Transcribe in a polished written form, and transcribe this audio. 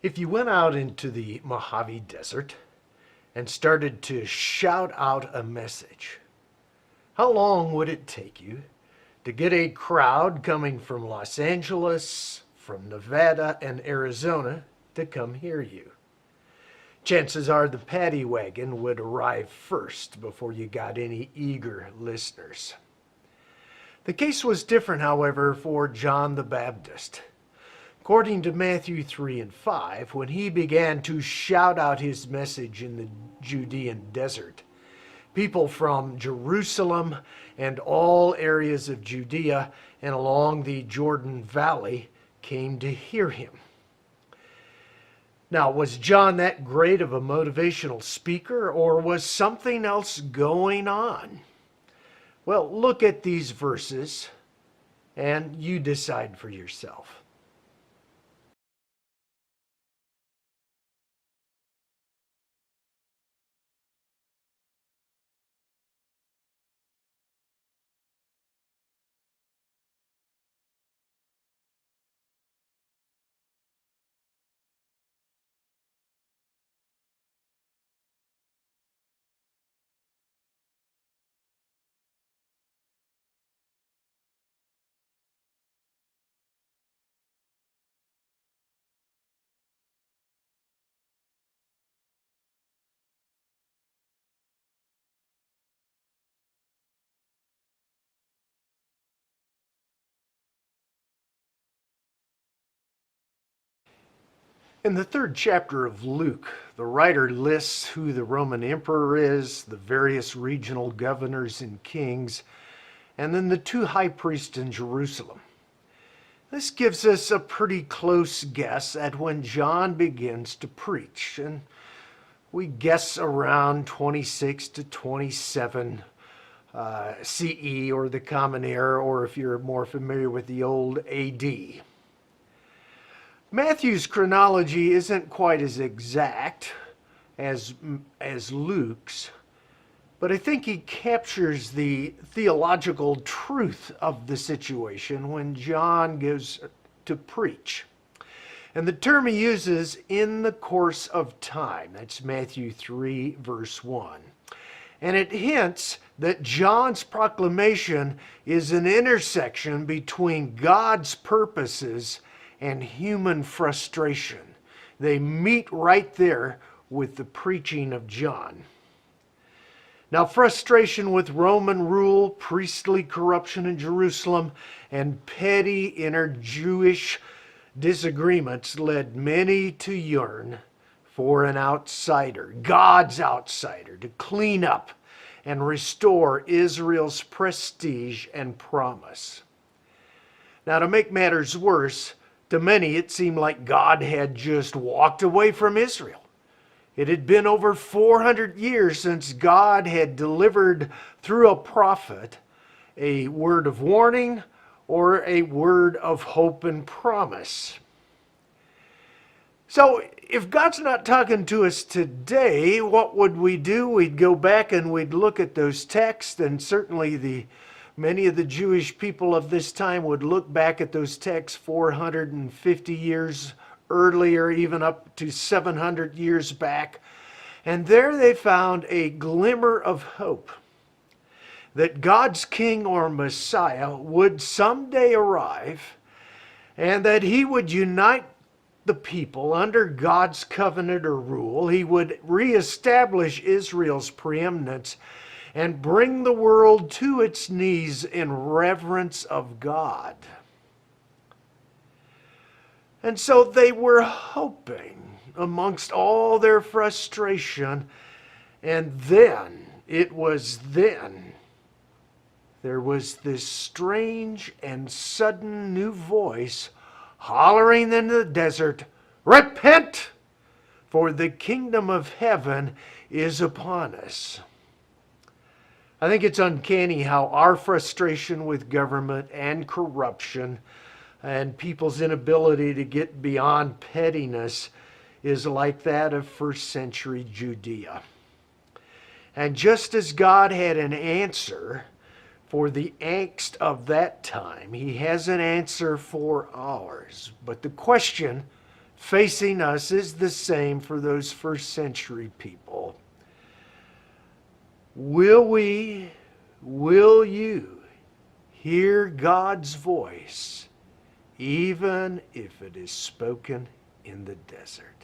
If you went out into the Mojave Desert and started to shout out a message, how long would it take you to get a crowd coming from Los Angeles, from Nevada, and Arizona to come hear you? Chances are the paddy wagon would arrive first before you got any eager listeners. The case was different, however, for John the Baptist. According to Matthew 3 and 5, when he began to shout out his message in the Judean desert, people from Jerusalem and all areas of Judea and along the Jordan Valley came to hear him. Now, was John that great of a motivational speaker, or was something else going on? Well, look at these verses and you decide for yourself. In the third chapter of Luke, the writer lists who the Roman emperor is, the various regional governors and kings, and then the two high priests in Jerusalem. This gives us a pretty close guess at when John begins to preach, and we guess around 26 to 27 CE, or the Common Era, or if you're more familiar with the old AD. Matthew's chronology isn't quite as exact as Luke's, but I think he captures the theological truth of the situation when John goes to preach. And the term he uses, in the course of time, that's Matthew 3, verse 1. And it hints that John's proclamation is an intersection between God's purposes and human frustration. They meet right there with the preaching of John. Now, frustration with Roman rule, priestly corruption in Jerusalem, and petty inter-Jewish disagreements led many to yearn for an outsider, God's outsider, to clean up and restore Israel's prestige and promise. Now, to make matters worse, to many, it seemed like God had just walked away from Israel. It had been over 400 years since God had delivered through a prophet a word of warning or a word of hope and promise. So, if God's not talking to us today, what would we do? We'd go back and we'd look at those texts, and certainly many of the Jewish people of this time would look back at those texts 450 years earlier, even up to 700 years back. And there they found a glimmer of hope that God's king or Messiah would someday arrive, and that he would unite the people under God's covenant or rule. He would reestablish Israel's preeminence and bring the world to its knees in reverence of God. And so they were hoping amongst all their frustration, and then, there was this strange and sudden new voice hollering in the desert, "Repent, for the kingdom of heaven is upon us." I think it's uncanny how our frustration with government and corruption and people's inability to get beyond pettiness is like that of first century Judea. And just as God had an answer for the angst of that time, he has an answer for ours. But the question facing us is the same for those first century people. Will you hear God's voice, even if it is spoken in the desert?